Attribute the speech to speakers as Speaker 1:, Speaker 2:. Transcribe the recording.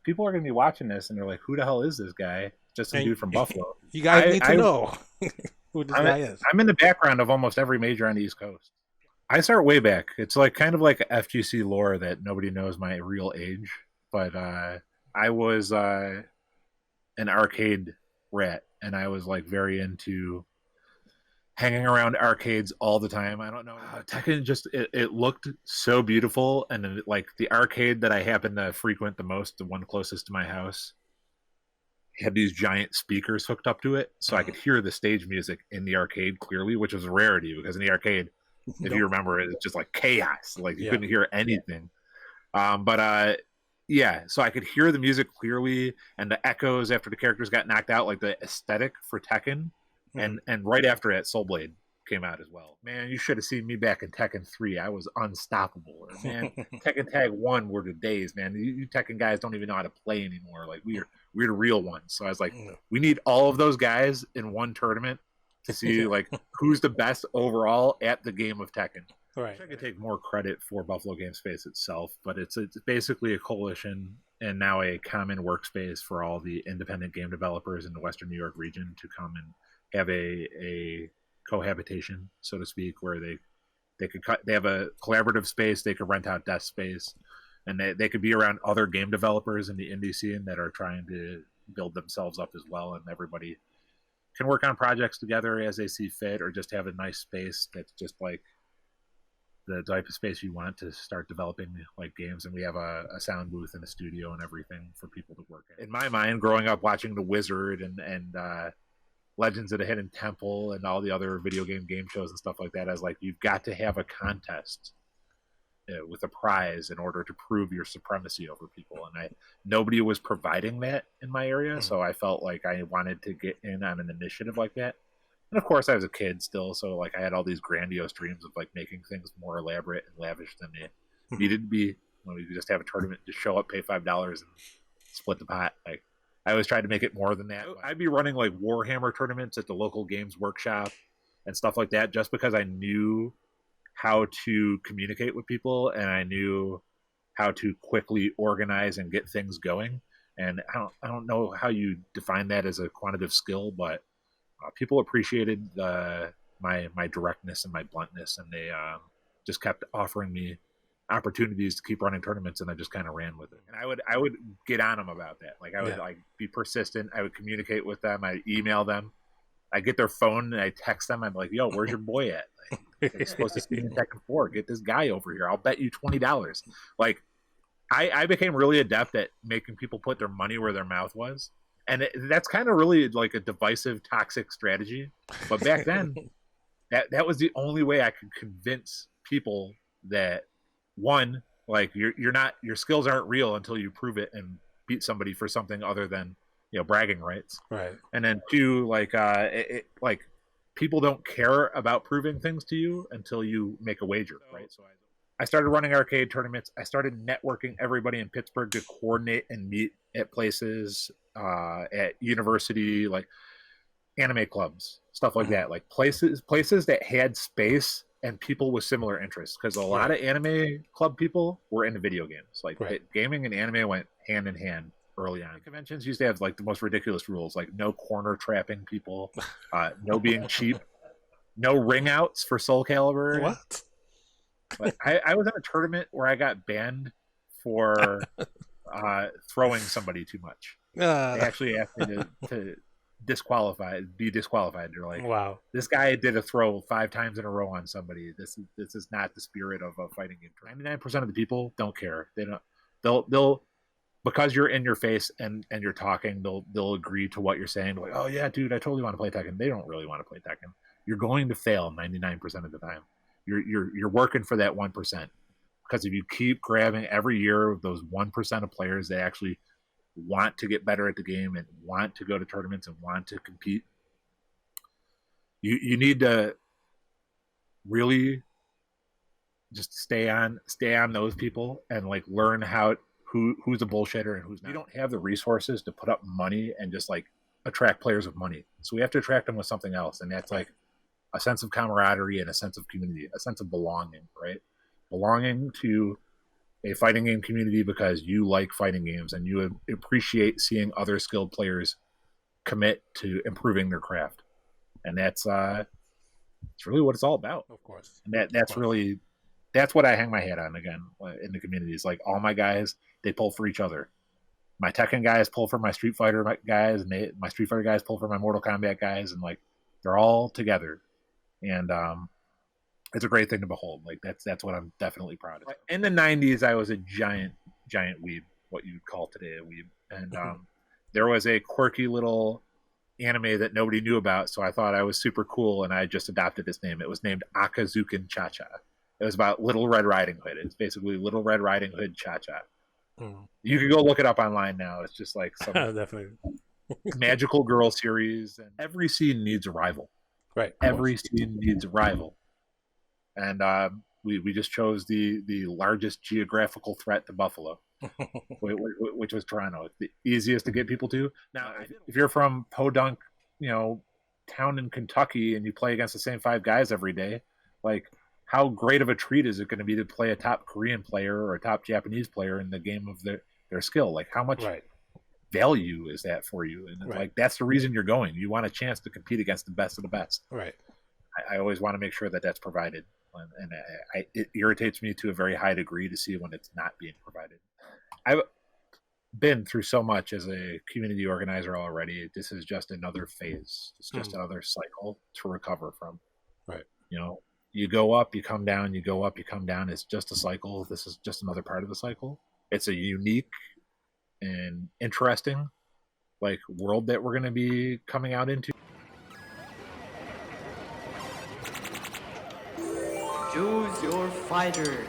Speaker 1: People are going to be watching this and they're like, "Who the hell is this guy?" Just some
Speaker 2: And
Speaker 1: dude from Buffalo.
Speaker 2: you guys
Speaker 1: I,
Speaker 2: need to
Speaker 1: I
Speaker 2: know who this
Speaker 1: I'm
Speaker 2: guy is.
Speaker 1: I'm in the background of almost every major on the East Coast. I start way back. It's like kind of like FGC lore that nobody knows my real age, but I was an arcade rat, and I was like very into hanging around arcades all the time. I don't know. Tekken just it looked so beautiful, and then, like the arcade that I happened to frequent the most, the one closest to my house, had these giant speakers hooked up to it, so I could hear the stage music in the arcade clearly, which was a rarity because in the arcade, if you
Speaker 2: Nope.
Speaker 1: remember, it's just like chaos. Like you
Speaker 2: Yeah.
Speaker 1: couldn't hear anything. But yeah, so I could hear the music clearly and the echoes after the characters got knocked out, like the aesthetic for Tekken,
Speaker 2: Mm.
Speaker 1: and right after that, Soul Blade came out as well. Man, you should have seen me back in Tekken 3. I was unstoppable. Or, man, Tekken Tag 1 were the days, man. You Tekken guys don't even know how to play anymore. Like we're the real ones. So I was like,
Speaker 2: No.
Speaker 1: we need all of those guys in one tournament to see
Speaker 2: Yeah.
Speaker 1: like who's the best overall at the game of Tekken.
Speaker 2: Right.
Speaker 1: I could take more credit for Buffalo Game Space itself, but it's basically a coalition and now a common workspace for all the independent game developers in the Western New York region to come and have a cohabitation, so to speak, where they have a collaborative space, they could rent out desk space, and they could be around other game developers in the indie scene that are trying to build themselves up as well, and everybody can work on projects together as they see fit, or just have a nice space that's just like the type of space you want to start developing like games. And we have a sound booth and a studio and everything for people to work in. In my mind, growing up watching The Wizard and Legends of the Hidden Temple and all the other game shows and stuff like that, I was like, you've got to have a contest with a prize in order to prove your supremacy over people. And nobody was providing that in my area,
Speaker 2: Mm.
Speaker 1: so I felt like I wanted to get in on an initiative like that. And of course, I was a kid still, so like I had all these grandiose dreams of like making things more elaborate and lavish than they needed to be. When we could just have a tournament, just show up, pay $5, and split the pot. Like I always tried to make it more than that. I'd be running like Warhammer tournaments at the local games workshop and stuff like that, just because I knew how to communicate with people and I knew how to quickly organize and get things going. And I don't know how you define that as a quantitative skill, but people appreciated my directness and my bluntness, and they just kept offering me opportunities to keep running tournaments, and I just kind of ran with it. And I would get on them about that. Like I would
Speaker 2: Yeah.
Speaker 1: like be persistent. I would communicate with them. I email them. I get their phone and I text them. I'm like, "Yo, where's your boy at? Like, he's supposed to see me in Tekken 4. Get this guy over here. I'll bet you $20." Like I became really adept at making people put their money where their mouth was. And that's kind of really like a divisive, toxic strategy. But back then, that was the only way I could convince people that one, like you're not your skills aren't real until you prove it and beat somebody for something other than bragging rights.
Speaker 2: Right.
Speaker 1: And then two, like like people don't care about proving things to you until you make a wager, right? So I started running arcade tournaments. I started networking everybody in Pittsburgh to coordinate and meet at places, at university, like anime clubs, stuff like that, like places that had space and people with similar interests. Because a lot
Speaker 2: Right.
Speaker 1: of anime club people were into video games. Like
Speaker 2: Right.
Speaker 1: gaming and anime went hand in hand early on. Conventions used to have like the most ridiculous rules, like no corner trapping people, no being cheap, no ring outs for Soul Calibur.
Speaker 2: What?
Speaker 1: But I was in a tournament where I got banned for throwing somebody too much. They
Speaker 2: Uh,
Speaker 1: actually asked me to be disqualified. They're like,
Speaker 2: wow.
Speaker 1: this guy did a throw 5 times in a row on somebody. This is not the spirit of a fighting game. 99% of the people don't care. They don't. They'll because you're in your face and you're talking. They'll agree to what you're saying. They're like, oh yeah, dude, I totally want to play Tekken. They don't really want to play Tekken. You're going to fail 99% of the time. You're working for that 1%, because if you keep grabbing every year those 1% of players that actually want to get better at the game and want to go to tournaments and want to compete, you need to really just stay on those people and like learn who's a bullshitter and who's not. We don't have the resources to put up money and just like attract players with money, so we have to attract them with something else, and that's like a sense of camaraderie and a sense of community, a sense of belonging, right? Belonging to a fighting game community because you like fighting games and you appreciate seeing other skilled players commit to improving their craft, and that's really what it's all about.
Speaker 2: Of course,
Speaker 1: and that's what I hang my hat on again in the communities. Like all my guys, they pull for each other. My Tekken guys pull for my Street Fighter guys, and my Street Fighter guys pull for my Mortal Kombat guys, and like they're all together, and it's a great thing to behold. Like that's what I'm definitely proud of. In the '90s, I was a giant weeb, what you'd call today a weeb, and there was a quirky little anime that nobody knew about, so I thought I was super cool, and I just adopted this name. It was named Akazuken ChaCha. It was about Little Red Riding Hood. It's basically Little Red Riding Hood ChaCha. You can go look it up online now. It's just like some
Speaker 2: definitely
Speaker 1: magical girl series, and every scene needs a rival.
Speaker 2: Right.
Speaker 1: Every scene needs a rival, and we just chose the largest geographical threat to Buffalo, which was Toronto. It's the easiest to get people to. Now, if you're from Podunk, town in Kentucky, and you play against the same 5 guys every day, like, how great of a treat is it going to be to play a top Korean player or a top Japanese player in the game of their skill? Like, how much value is that for you? And like, that's the reason you're going. You want a chance to compete against the best of the best.
Speaker 2: Right.
Speaker 1: I always want to make sure that that's provided. And it irritates me to a very high degree to see when it's not being provided. I've been through so much as a community organizer already. This is just another phase. It's just another cycle to recover from.
Speaker 2: Right.
Speaker 1: You go up, you come down, you go up, you come down. It's just a cycle. This is just another part of the cycle. It's a unique and interesting world that we're going to be coming out into.
Speaker 3: Choose your fighter.